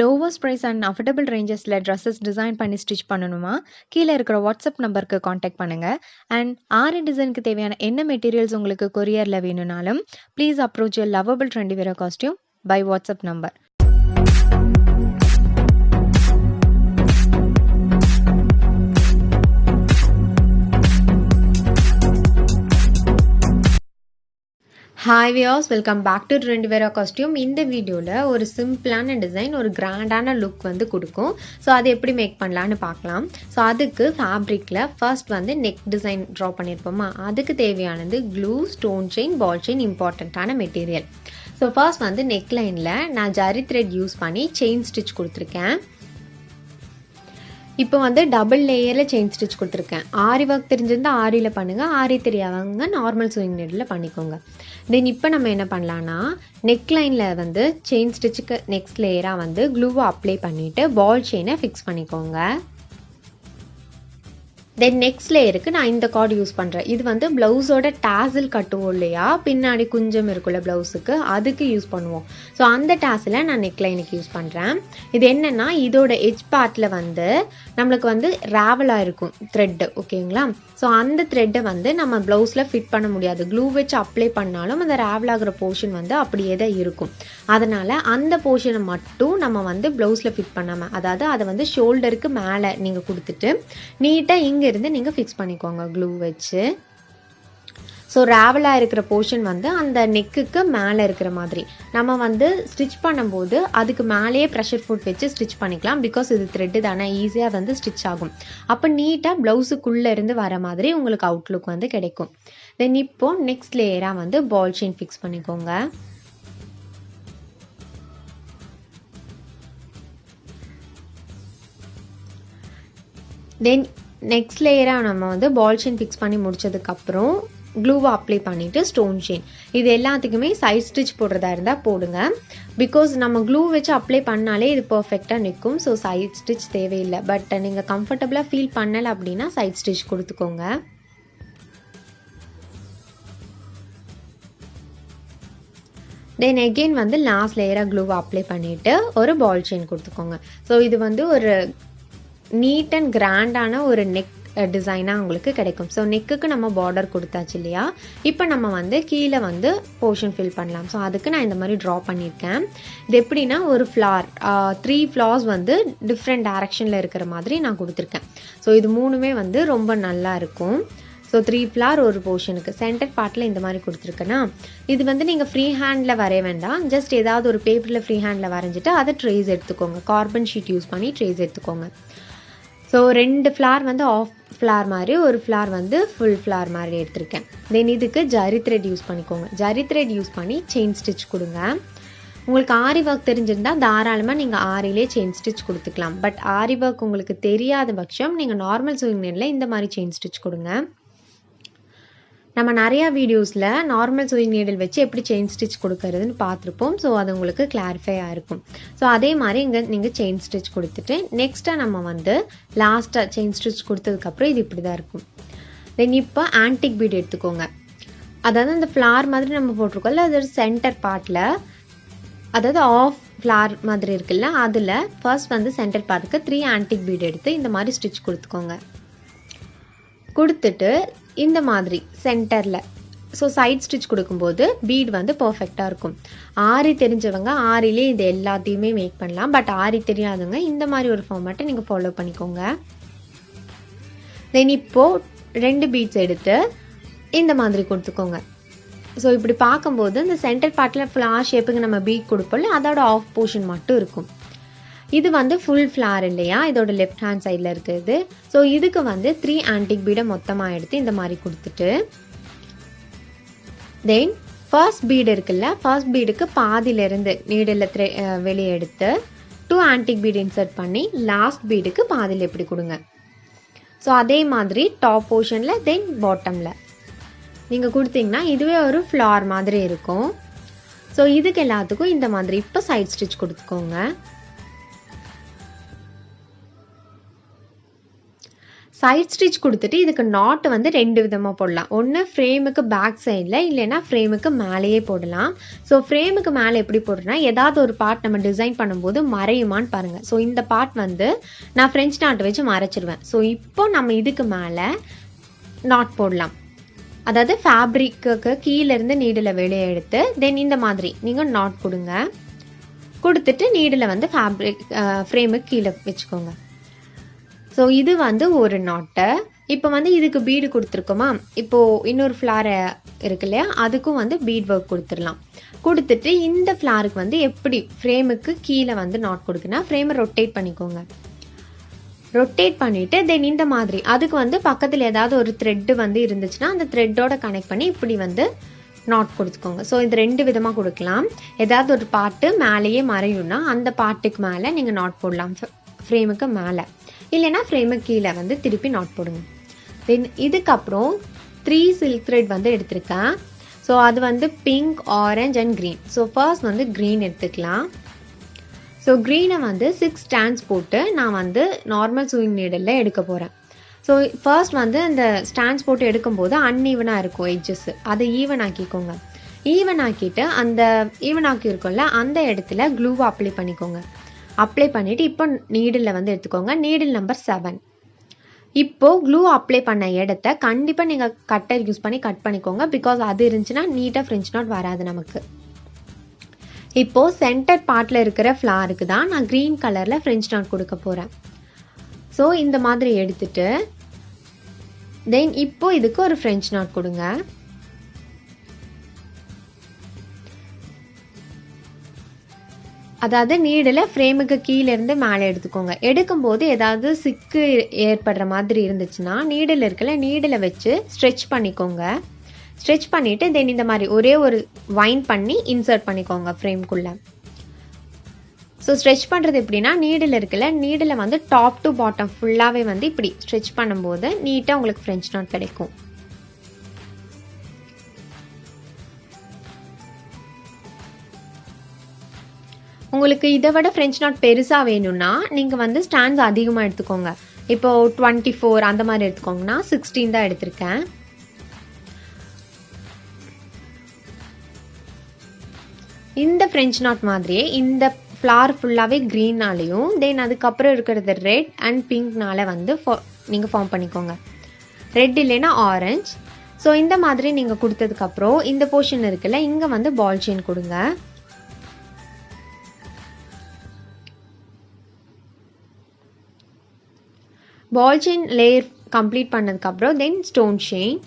lowest price and affordable rangesல dresses design பண்ணி stitch பண்ணணுமா கீழே இருக்கிற வாட்ஸ்அப் நம்பருக்கு காண்டாக்ட் பண்ணுங்க. அண்ட் ஆரி டிசைனுக்கு தேவையான என்ன மெட்டீரியல்ஸ் உங்களுக்கு கொரியர்ல வேணும்னாலும் please approach your lovable Trendieviera costume by WhatsApp number. Hi viewers, welcome back to Trendieviera costume. இந்த வீடியோல ஒரு சிம்பிளான டிசைன், ஒரு கிராண்டான லுக் வந்து கொடுக்கும். ஸோ அது எப்படி மேக் பண்ணலான்னு பார்க்கலாம். ஸோ அதுக்கு ஃபேப்ரிக்கில் ஃபர்ஸ்ட் வந்து நெக் டிசைன் ட்ரா பண்ணியிருப்போமா, அதுக்கு தேவையானது glue, stone chain, ball chain இம்பார்ட்டண்ட்டான மெட்டீரியல். ஸோ ஃபர்ஸ்ட் வந்து நெக் லைனில் நான் ஜரி த்ரெட் யூஸ் பண்ணி செயின் ஸ்டிச் கொடுத்துருக்கேன். இப்போ வந்து டபுள் லேயரில் செயின் ஸ்டிச் கொடுத்துருக்கேன். ஆரி ஒர்க் தெரிஞ்சிருந்தால் ஆரியில் பண்ணுங்கள், ஆரி தெரியாதவங்க நார்மல் சூயிங் நீடில் பண்ணிக்கோங்க. தென் இப்போ நம்ம என்ன பண்ணலான்னா, நெக் லைனில் வந்து செயின் ஸ்டிச்சுக்கு நெக்ஸ்ட் லேயராக வந்து க்ளூவை அப்ளை பண்ணிவிட்டு பால் செயினை ஃபிக்ஸ் பண்ணிக்கோங்க. தென் நெக்ஸ்ட் லேயருக்கு நான் இந்த கார்டு யூஸ் பண்ணுறேன். இது வந்து ப்ளவுஸோட டேசில் கட்டுவோம் இல்லையா, பின்னாடி குஞ்சம் இருக்குல்ல ப்ளவுஸுக்கு, அதுக்கு யூஸ் பண்ணுவோம். ஸோ அந்த டேஸில் நான் நெக் லைனுக்கு யூஸ் பண்ணுறேன். இது என்னென்னா, இதோட எஜ் பார்ட்டில் வந்து நம்மளுக்கு வந்து ராவலாக இருக்கும் த்ரெட்டு, ஓகேங்களா. ஸோ அந்த த்ரெட்டை வந்து நம்ம ப்ளவுஸில் ஃபிட் பண்ண முடியாது. க்ளூ வச்சு அப்ளை பண்ணாலும் அந்த ராவல் ஆகிற போர்ஷன் வந்து அப்படியே தான் இருக்கும். அதனால் அந்த போர்ஷனை மட்டும் நம்ம வந்து ப்ளவுஸில் ஃபிட் பண்ணாமல், அதாவது அதை வந்து ஷோல்டருக்கு மேலே நீங்கள் கொடுத்துட்டு நீட்டாக இருந்து நீங்க ஃபிக்ஸ் பண்ணிக்கோங்க க்ளூ வச்சு. ஸோ ராவலாக இருக்கிற போர்ஷன் வந்து அந்த நெக்குக்கு மேலே இருக்கிற மாதிரி நம்ம வந்து ஸ்டிச் பண்ணும்போது அதுக்கு மேலேயே ப்ரெஷர் ஃபுட் வச்சு ஸ்டிச் பண்ணிக்கலாம். பிகாஸ் இது த்ரெட்டு தானே, ஈஸியாக வந்து ஸ்டிச் ஆகும். அப்போ நீட்டாக ப்ளவுஸுக்குள்ளே இருந்து வர மாதிரி உங்களுக்கு அவுட்லுக் வந்து கிடைக்கும். தென் இப்போ நெக்ஸ்ட் லேயராக வந்து பால் செயின் ஃபிக்ஸ் பண்ணிக்கோங்க. தென் நெக்ஸ்ட் லேயராக நம்ம வந்து பால் செயின் ஃபிக்ஸ் பண்ணி முடிச்சதுக்கப்புறம் க்ளூவை அப்ளை பண்ணிவிட்டு ஸ்டோன் செயின், இது எல்லாத்துக்குமே சைட் ஸ்டிச் போடுறதா இருந்தால் போடுங்க. பிகாஸ் நம்ம க்ளூ வச்சு அப்ளை பண்ணாலே இது பர்ஃபெக்டாக நிற்கும். ஸோ சைட் ஸ்டிச் தேவையில்லை. பட் நீங்கள் கம்ஃபர்டபுளாக ஃபீல் பண்ணலை அப்படின்னா சைட் ஸ்டிச் கொடுத்துக்கோங்க. தென் எகெயின் வந்து லாஸ்ட் லேயராக க்ளூவை அப்ளை பண்ணிவிட்டு ஒரு பால் செயின் கொடுத்துக்கோங்க. ஸோ இது வந்து ஒரு நீட் அண்ட் கிராண்டான ஒரு நெக் டிசைனாக உங்களுக்கு கிடைக்கும். ஸோ நெக்குக்கு நம்ம பார்டர் கொடுத்தாச்சு இல்லையா, இப்போ நம்ம வந்து கீழே வந்து போர்ஷன் ஃபில் பண்ணலாம். ஸோ அதுக்கு நான் இந்த மாதிரி ட்ரா பண்ணியிருக்கேன். இது எப்படின்னா, ஒரு ஃப்ளார் 3 ஃப்ளார்ஸ் வந்து டிஃப்ரெண்ட் டைரக்ஷனில் இருக்கிற மாதிரி நான் கொடுத்துருக்கேன். ஸோ இது மூணுமே வந்து ரொம்ப நல்லா இருக்கும். ஸோ 3 ஃப்ளார் ஒரு போர்ஷனுக்கு சென்டர் பார்ட்டில் இந்த மாதிரி கொடுத்துருக்கேன்னா, இது வந்து நீங்கள் ஃப்ரீ ஹேண்டில் வரைய வேண்டாம். ஜஸ்ட் ஏதாவது ஒரு பேப்பரில் ஃப்ரீ ஹேண்டில் வரைஞ்சிட்டு அதை ட்ரேஸ் எடுத்துக்கோங்க. கார்பன் ஷீட் யூஸ் பண்ணி ட்ரேஸ் எடுத்துக்கோங்க. ஸோ 2 ஃப்ளார் வந்து ஆஃப் ஃப்ளார் மாதிரி, ஒரு ஃப்ளார் வந்து ஃபுல் ஃப்ளார் மாதிரி எடுத்திருக்கேன். தென் இதுக்கு ஜரி த்ரெட் யூஸ் பண்ணிக்கோங்க. ஜரி த்ரெட் யூஸ் பண்ணி செயின் ஸ்டிச் கொடுங்க. உங்களுக்கு ஆரி ஒர்க் தெரிஞ்சிருந்தால் தாராளமாக நீங்கள் ஆரிலே செயின் ஸ்டிச் கொடுத்துக்கலாம். பட் ஆரி ஒர்க் உங்களுக்கு தெரியாத பட்சம் நீங்கள் நார்மல் சூயிங் நீடில் இந்த மாதிரி செயின் ஸ்டிச் கொடுங்க. நம்ம நிறையா வீடியோஸில் நார்மல் சூயிங் நீடில் வச்சு எப்படி செயின் ஸ்டிச் கொடுக்கறதுன்னு பார்த்துருப்போம். ஸோ அது உங்களுக்கு கிளாரிஃபையாக இருக்கும். ஸோ அதே மாதிரி இங்கே நீங்கள் செயின் ஸ்டிச் கொடுத்துட்டு நெக்ஸ்ட்டாக நம்ம வந்து லாஸ்ட்டாக செயின் ஸ்டிச் கொடுத்ததுக்கப்புறம் இது இப்படி தான் இருக்கும். தென் இப்போ ஆன்டிக் பீட் எடுத்துக்கோங்க. அதாவது அந்த ஃப்ளார் மாதிரி நம்ம போட்டிருக்கோம்ல, அது சென்டர் பார்ட்டில், அதாவது ஆஃப் ஃப்ளார் மாதிரி இருக்குல்ல, அதில் ஃபர்ஸ்ட் வந்து சென்டர் பார்ட்டுக்கு 3 ஆன்டிக் பீட் எடுத்து இந்த மாதிரி ஸ்டிச் கொடுத்துக்கோங்க. கொடுத்துட்டு இந்த மாதிரி சென்டரில், ஸோ சைட் ஸ்டிச் கொடுக்கும்போது பீட் வந்து பர்ஃபெக்டாக இருக்கும். ஆரி தெரிஞ்சவங்க ஆரிலே இது எல்லாத்தையுமே மேக் பண்ணலாம். பட் ஆரி தெரியாதவங்க இந்த மாதிரி ஒரு ஃபார்மேட்டை நீங்கள் ஃபாலோ பண்ணிக்கோங்க. தென் இப்போது 2 பீட்ஸ் எடுத்து இந்த மாதிரி கொடுத்துக்கோங்க. ஸோ இப்படி பார்க்கும்போது இந்த சென்டர் பார்ட்டில் ஃப்ளார் ஷேப்புக்கு நம்ம பீட் கொடுப்போம்ல, அதோட ஆஃப் போர்ஷன் மட்டும் இருக்கும். இது வந்து ஃபுல் ஃப்ளார் இல்லையா, இதோட லெஃப்ட் ஹேண்ட் சைடில் இருக்குது. ஸோ இதுக்கு வந்து 3 ஆன்டிக் பீடை மொத்தமாக எடுத்து இந்த மாதிரி கொடுத்துட்டு, தென் ஃபர்ஸ்ட் பீடு இருக்குல்ல, ஃபர்ஸ்ட் பீடுக்கு பாதியிலேருந்து நீடில் வெளியே எடுத்து 2 ஆன்டிக் பீடு இன்சர்ட் பண்ணி லாஸ்ட் பீடுக்கு பாதியில் எப்படி கொடுங்க. ஸோ அதே மாதிரி டாப் போர்ஷனில் தென் பாட்டமில் நீங்கள் கொடுத்தீங்கன்னா இதுவே ஒரு ஃப்ளார் மாதிரி இருக்கும். ஸோ இதுக்கு எல்லாத்துக்கும் இந்த மாதிரி இப்போ சைட் ஸ்டிச் கொடுத்துக்கோங்க. சைட் ஸ்டிச் கொடுத்துட்டு இதுக்கு நாட் வந்து 2 விதமாக போடலாம். ஒன்று ஃப்ரேமுக்கு பேக் சைடில், இல்லைன்னா ஃப்ரேமுக்கு மேலேயே போடலாம். ஸோ ஃப்ரேமுக்கு மேலே எப்படி போடுறேன்னா, ஏதாவது ஒரு பார்ட் நம்ம டிசைன் பண்ணும்போது மறையுமான்னு பாருங்கள். ஸோ இந்த பார்ட் வந்து நான் ஃப்ரெஞ்ச் நாட் வச்சு மறைச்சிருவேன். ஸோ இப்போ நம்ம இதுக்கு மேலே நாட் போடலாம். அதாவது ஃபேப்ரிக்கு கீழேருந்து நீடில் வெளியே எடுத்து தென் இந்த மாதிரி நீங்கள் நாட் கொடுங்க. கொடுத்துட்டு நீடில் வந்து ஃப்ரேமுக்கு கீழே வச்சுக்கோங்க. ஸோ இது வந்து ஒரு நாட்டை. இப்போ வந்து இதுக்கு பீடு கொடுத்துருக்கோமா, இப்போது இன்னொரு ஃப்ளார் இருக்கு இல்லையா, அதுக்கும் வந்து பீட் ஒர்க் கொடுத்துடலாம். கொடுத்துட்டு இந்த ஃப்ளாருக்கு வந்து எப்படி ஃப்ரேமுக்கு கீழே வந்து நாட் கொடுக்குன்னா, ஃப்ரேமை ரொட்டேட் பண்ணிக்கோங்க. ரொட்டேட் பண்ணிவிட்டு தென் இந்த மாதிரி அதுக்கு வந்து பக்கத்தில் ஏதாவது ஒரு த்ரெட்டு வந்து இருந்துச்சுன்னா அந்த த்ரெட்டோட கனெக்ட் பண்ணி இப்படி வந்து நாட் கொடுத்துக்கோங்க. ஸோ இது 2 விதமாக கொடுக்கலாம். ஏதாவது ஒரு பார்ட்டு மேலேயே மறையும்னா அந்த பார்ட்டுக்கு மேலே நீங்கள் நாட் போடலாம், ஃப்ரேமுக்கு மேலே. இல்லைன்னா ஃப்ரேமுக்கு கீழே வந்து திருப்பி நாட் போடுங்க. தென் இதுக்கப்புறம் 3 சில்க் த்ரெட் வந்து எடுத்திருக்கேன். ஸோ அது வந்து pink, orange and green. So first வந்து க்ரீன் எடுத்துக்கலாம். ஸோ க்ரீனை வந்து 6 ஸ்டாண்ட்ஸ் போட்டு நான் வந்து நார்மல் சூயிங் நீடலில் எடுக்க போகிறேன். ஸோ ஃபர்ஸ்ட் வந்து இந்த ஸ்டாண்ட்ஸ் போட்டு எடுக்கும்போது அன்ஈவனாக இருக்கும் எட்ஜஸ், அதை ஈவன் ஆக்கிக்கோங்க. ஈவன் ஆக்கிட்டு அந்த ஈவன் ஆக்கி இருக்கும்ல அந்த இடத்துல க்ளூவை அப்ளை பண்ணிக்கோங்க. அப்ளை பண்ணிவிட்டு இப்போ நீடில் வந்து எடுத்துக்கோங்க. Needle number 7. இப்போது க்ளூ அப்ளை பண்ண இடத்த கண்டிப்பாக நீங்கள் கட்டர் யூஸ் பண்ணி கட் பண்ணிக்கோங்க. பிகாஸ் அது இருந்துச்சுன்னா நீட்டாக ஃப்ரெஞ்ச் நாட் வராது நமக்கு. இப்போது சென்டர் பார்ட்டில் இருக்கிற ஃப்ளாருக்கு தான் நான் க்ரீன் கலரில் ஃப்ரெஞ்ச் நாட் கொடுக்க போகிறேன். ஸோ இந்த மாதிரி எடுத்துட்டு தென் இப்போ இதுக்கு ஒரு ஃப்ரெஞ்ச் நாட் கொடுங்க. அதாவது நீடில் ஃப்ரேமுக்கு கீழேருந்து மேலே எடுத்துக்கோங்க. எடுக்கும்போது ஏதாவது சிக்கு ஏற்படுற மாதிரி இருந்துச்சுன்னா நீடில் இருக்கல, நீடில் வச்சு ஸ்ட்ரெச் பண்ணிக்கோங்க. ஸ்ட்ரெச் பண்ணிவிட்டு தென் இந்த மாதிரி ஒரே ஒரு வைன் பண்ணி இன்சர்ட் பண்ணிக்கோங்க ஃப்ரேம்குள்ளே. ஸோ ஸ்ட்ரெச் பண்ணுறது எப்படின்னா, நீடில் இருக்குல்ல, நீடில் வந்து டாப் டு பாட்டம் ஃபுல்லாகவே வந்து இப்படி ஸ்ட்ரெச் பண்ணும்போது நீட்டாக உங்களுக்கு ஃப்ரெஞ்ச் நாட் கிடைக்கும். உங்களுக்கு இதை விட ஃப்ரெஞ்ச் நாட் பெருசாக வேணும்னா நீங்கள் வந்து ஸ்டாண்ட்ஸ் அதிகமாக எடுத்துக்கோங்க. இப்போது 24 அந்த மாதிரி எடுத்துக்கோங்கன்னா 16 தான் எடுத்திருக்கேன். இந்த ஃப்ரெஞ்ச் நாட் மாதிரியே இந்த ஃப்ளார் ஃபுல்லாகவே க்ரீனாலேயும் தென் அதுக்கப்புறம் இருக்கிறது ரெட் அண்ட் பிங்க்னால வந்து நீங்கள் ஃபார்ம் பண்ணிக்கோங்க. ரெட் இல்லைன்னா ஆரஞ்ச். ஸோ இந்த மாதிரி நீங்கள் கொடுத்ததுக்கப்புறம் இந்த போர்ஷன் இருக்குல்ல, இங்கே வந்து பால் செயின் கொடுங்க. பால் செயின் லேயர் கம்ப்ளீட் பண்ணதுக்கப்புறம் then stone chain.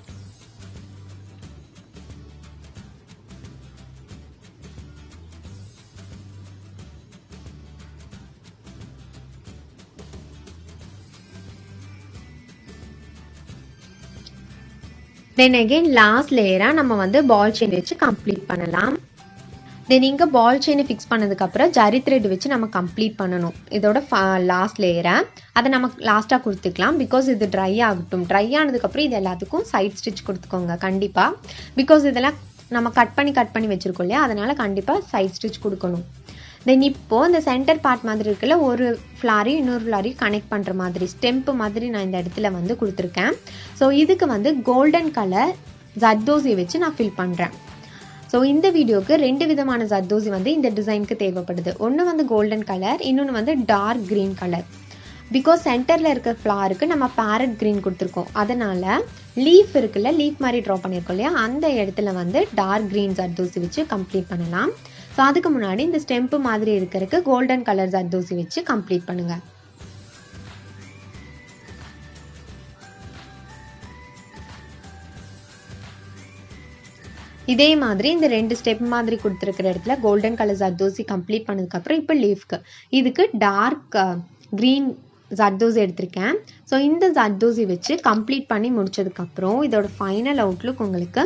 Then again last லேயராக நம்ம வந்து பால் செயின் வச்சு கம்ப்ளீட் பண்ணலாம். தென் இங்கே பால் செயினை ஃபிக்ஸ் பண்ணதுக்கப்புறம் ஜரி த்ரெட் வச்சு நம்ம கம்ப்ளீட் பண்ணணும் இதோட லாஸ்ட் லேயரை. அதை நம்ம லாஸ்ட்டாக கொடுத்துக்கலாம். பிகாஸ் இது ட்ரை ஆகட்டும். ட்ரை ஆனதுக்கப்புறம் இது எல்லாத்துக்கும் சைட் ஸ்டிச் கொடுத்துக்கோங்க கண்டிப்பாக. பிகாஸ் இதெல்லாம் நம்ம கட் பண்ணி வச்சுருக்கோம் இல்லையா, அதனால் கண்டிப்பாக சைட் ஸ்டிச் கொடுக்கணும். தென் இப்போது இந்த சென்டர் பார்ட் மாதிரி இருக்குல்ல, ஒரு ஃப்ளாரையும் இன்னொரு ஃப்ளாரையும் கனெக்ட் பண்ணுற மாதிரி ஸ்டெம்ப்பு மாதிரி நான் இந்த இடத்துல வந்து கொடுத்துருக்கேன். ஸோ இதுக்கு வந்து கோல்டன் கலர் ஜர்தோசி வச்சு நான் ஃபில் பண்ணுறேன். ஸோ இந்த வீடியோக்கு 2 விதமான ஜர்தோசி வந்து இந்த டிசைனுக்கு தேவைப்படுது. ஒன்று வந்து கோல்டன் கலர், இன்னொன்று வந்து டார்க் க்ரீன் கலர். பிகாஸ் சென்டரில் இருக்கிற ஃப்ளாருக்கு நம்ம பேரட் க்ரீன் கொடுத்துருக்கோம். அதனால் லீஃப் இருக்குல்ல, லீஃப் மாதிரி ட்ரா பண்ணியிருக்கோம் இல்லையா, அந்த இடத்துல வந்து டார்க் க்ரீன் ஜர்தோசி வச்சு கம்ப்ளீட் பண்ணலாம். ஸோ அதுக்கு முன்னாடி இந்த ஸ்டெம்ப்பு மாதிரி இருக்கிறதுக்கு கோல்டன் கலர் ஜர்தோசி வச்சு கம்ப்ளீட் பண்ணுங்கள். இதே மாதிரி இந்த 2 ஸ்டெப் மாதிரி கொடுத்துருக்கிற இடத்துல கோல்டன் கலர் ஜர்தோசி கம்ப்ளீட் பண்ணதுக்கப்புறம் இப்போ லீஃப்க்கு இதுக்கு டார்க் க்ரீன் ஜர்தோசி எடுத்திருக்கேன். ஸோ இந்த ஜர்தோசி வச்சு கம்ப்ளீட் பண்ணி முடிச்சதுக்கப்புறம் இதோட ஃபைனல் அவுட்லுக் உங்களுக்கு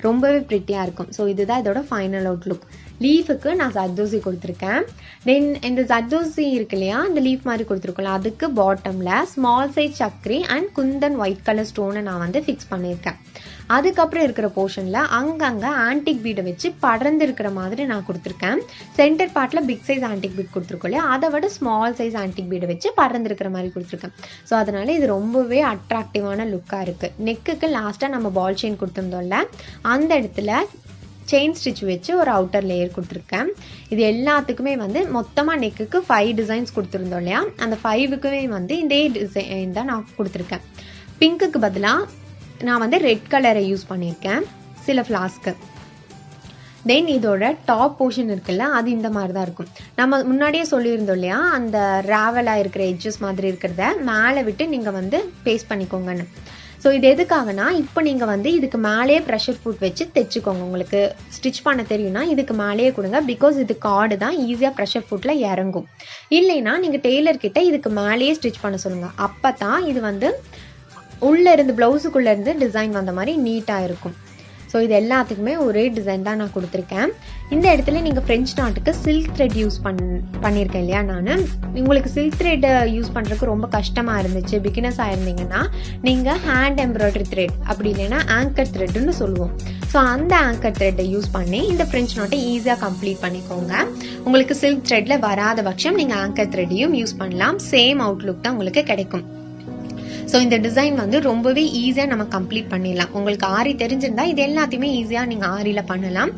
ரொம்பவே ப்ரிட்டியாக இருக்கும். ஸோ இதுதான் இதோட ஃபைனல் அவுட்லுக். லீஃபுக்கு நான் ஜர்தோசி கொடுத்துருக்கேன். தென் இந்த ஜர்தோசி இருக்கு இல்லையா, இந்த லீஃப் மாதிரி கொடுத்துருக்கோம்ல, அதுக்கு பாட்டமில் ஸ்மால் சைஸ் சக்ரி அண்ட் குந்தன் ஒயிட் கலர் ஸ்டோனை நான் வந்து ஃபிக்ஸ் பண்ணியிருக்கேன். அதுக்கப்புறம் இருக்கிற போர்ஷனில் அங்கங்கே ஆன்டிக் பீடை வச்சு படர்ந்து இருக்கிற மாதிரி நான் கொடுத்துருக்கேன். சென்டர் பார்ட்டில் பிக் சைஸ் ஆன்டிக் பீட் கொடுத்துருக்கோம் இல்லையா, அதை விட ஸ்மால் சைஸ் ஆன்டிக் பீடை வச்சு படர்ந்து இருக்கிற மாதிரி கொடுத்துருக்கேன். ஸோ அதனால இது ரொம்பவே அட்ராக்டிவான லுக்காக இருக்குது. நெக்குக்கு லாஸ்ட்டாக நம்ம பால் செயின் கொடுத்துருந்தோம்ல, அந்த இடத்துல செயின் ஸ்டிச் வச்சு ஒரு அவுட்டர் லேயர் கொடுத்துருக்கேன். இது எல்லாத்துக்குமே வந்து மொத்தமாக நெக்குக்கு 5 டிசைன்ஸ் கொடுத்துருந்தோம் இல்லையா, அந்த 5க்குமே வந்து இதே டிசைன் தான் நான் கொடுத்துருக்கேன். பிங்க்குக்கு பதிலாக நான் வந்து ரெட் கலரை யூஸ் பண்ணியிருக்கேன் சில ஃப்ளாஸ்க்கு. தென் இதோட டாப் போர்ஷன் இருக்குல்ல, அது இந்த மாதிரி தான் இருக்கும். நம்ம முன்னாடியே சொல்லியிருந்தோம் இல்லையா, அந்த ராவலாக இருக்கிற எட்ஜஸ் மாதிரி இருக்கிறத மேலே விட்டு நீங்கள் வந்து பேஸ்ட் பண்ணிக்கோங்கன்னு. ஸோ இது எதுக்காகனா, இப்போ நீங்கள் வந்து இதுக்கு மேலேயே ப்ரெஷர் ஃபுட் வச்சு தைச்சிக்கோங்க. உங்களுக்கு ஸ்டிச் பண்ண தெரியும்னா இதுக்கு மேலேயே கொடுங்க. பிகாஸ் இது கார்டு தான், ஈஸியாக ப்ரெஷர் ஃபுட்டில் இறங்கும். இல்லைன்னா நீங்கள் டெய்லர்கிட்ட இதுக்கு மேலேயே ஸ்டிச் பண்ண சொல்லுங்கள். அப்போ தான் இது வந்து உள்ளே இருந்து ப்ளவுஸுக்குள்ளே டிசைன் வந்த மாதிரி நீட்டாக இருக்கும். ஸோ இது எல்லாத்துக்குமே ஒரே டிசைன் தான் நான் கொடுத்துருக்கேன். இந்த இடத்துல நீங்கள் ஃப்ரெஞ்ச் நாட்டுக்கு சில்க் த்ரெட் யூஸ் பண்ணியிருக்கேன் இல்லையா நான். உங்களுக்கு சில்க் த்ரெட் யூஸ் பண்ணுறதுக்கு ரொம்ப கஷ்டமாக இருந்துச்சு, பிகினர்ஸாக இருந்தீங்கன்னா நீங்கள் ஹேண்ட் எம்ப்ராய்டரி த்ரெட் அப்படி இல்லைன்னா ஆங்கர் த்ரெட்டுன்னு சொல்லுவோம். ஸோ அந்த ஆங்கர் த்ரெட்டை யூஸ் பண்ணி இந்த ஃப்ரெஞ்ச் நாட்டை ஈஸியாக கம்ப்ளீட் பண்ணிக்கோங்க. உங்களுக்கு சில்க் த்ரெட்டில் வராத பட்சம் நீங்கள் ஆங்கர் த்ரெட்டையும் யூஸ் பண்ணலாம். சேம் அவுட்லுக் தான் உங்களுக்கு கிடைக்கும். ஸோ இந்த டிசைன் வந்து ரொம்பவே ஈஸியாக நம்ம கம்ப்ளீட் பண்ணிடலாம். உங்களுக்கு ஆரி தெரிஞ்சிருந்தா இது எல்லாத்தையுமே ஈஸியாக நீங்கள் ஆரியில் பண்ணலாம்.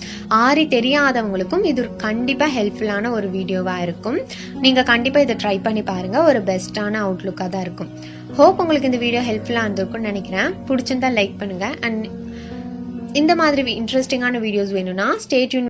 ஆரி தெரியாதவங்களுக்கும் இது கண்டிப்பாக ஹெல்ப்ஃபுல்லான ஒரு வீடியோவாக இருக்கும். நீங்கள் கண்டிப்பாக இதை ட்ரை பண்ணி பாருங்கள். ஒரு பெஸ்ட்டான அவுட்லுக்காக தான் இருக்கும். ஹோப் உங்களுக்கு இந்த வீடியோ ஹெல்ப்ஃபுல்லாக இருந்திருக்கும்னு நினைக்கிறேன். பிடிச்சிருந்தா லைக் பண்ணுங்கள். அண்ட் இந்த மாதிரி இன்ட்ரெஸ்டிங்கான வீடியோஸ் வேணும்னா ஸ்டே டியூன்